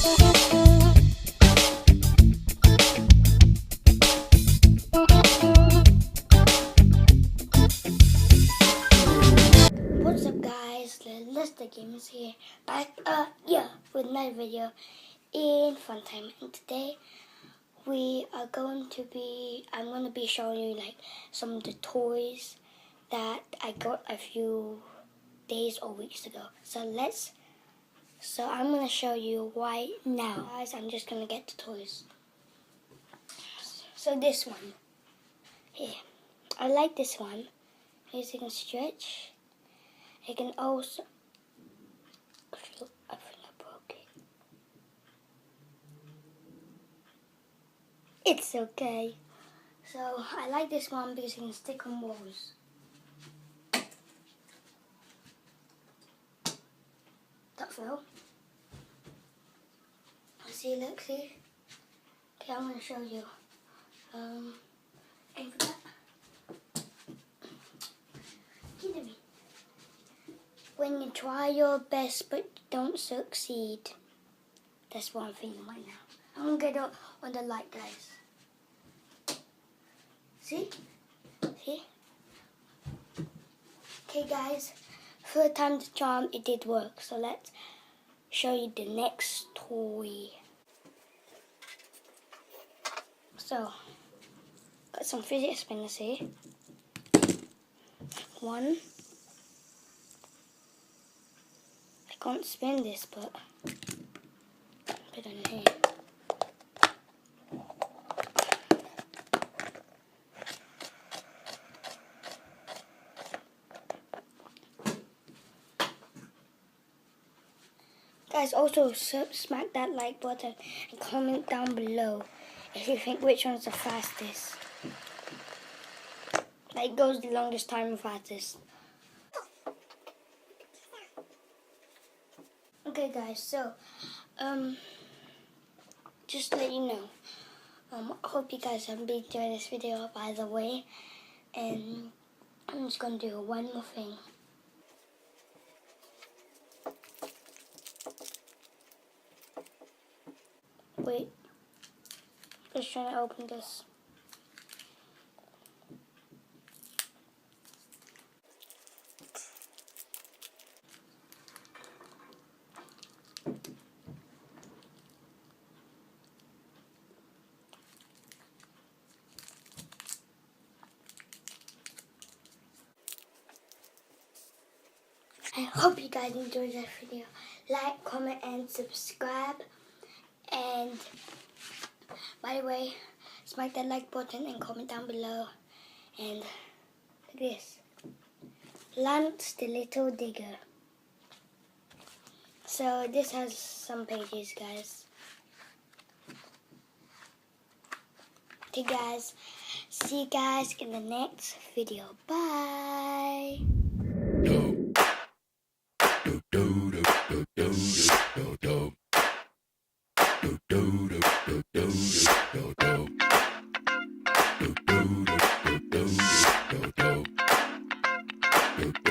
What's up guys, Lester Games here, back with another video in Funtime, and today I'm going to be showing you like some of the toys that I got a few days or weeks ago. So I'm going to show you right now. Guys, I'm just going to get the toys. So this one here, I like this one. Here's you can stretch. I can also, I think I broke it. It's okay. So I like this one because you can stick on walls. That fell. See, look, see? Okay, I'm going to show you. Aim for that. Give it me. When you try your best but don't succeed. That's what I'm thinking right now. I'm going to get on the light, guys. See? See? Okay, guys. Third time the charm, it did work. So let's show you the next toy. So, got some fidget spinners here. One. I can't spin this, but put it in here. Guys, also smack that like button and comment down below if you think which one's the fastest. Like goes the longest time and fastest. Okay guys, so just to let you know, I hope you guys have been enjoying this video by the way, and I'm just gonna do one more thing. Wait, just trying to open this. I hope you guys enjoyed this video. Like, comment, and subscribe. And by the way, smack that like button and comment down below. And look at this. Lance the Little Digger. So this has some pages, guys. Okay guys, see you guys in the next video. Bye. Do do do do do do do do do do.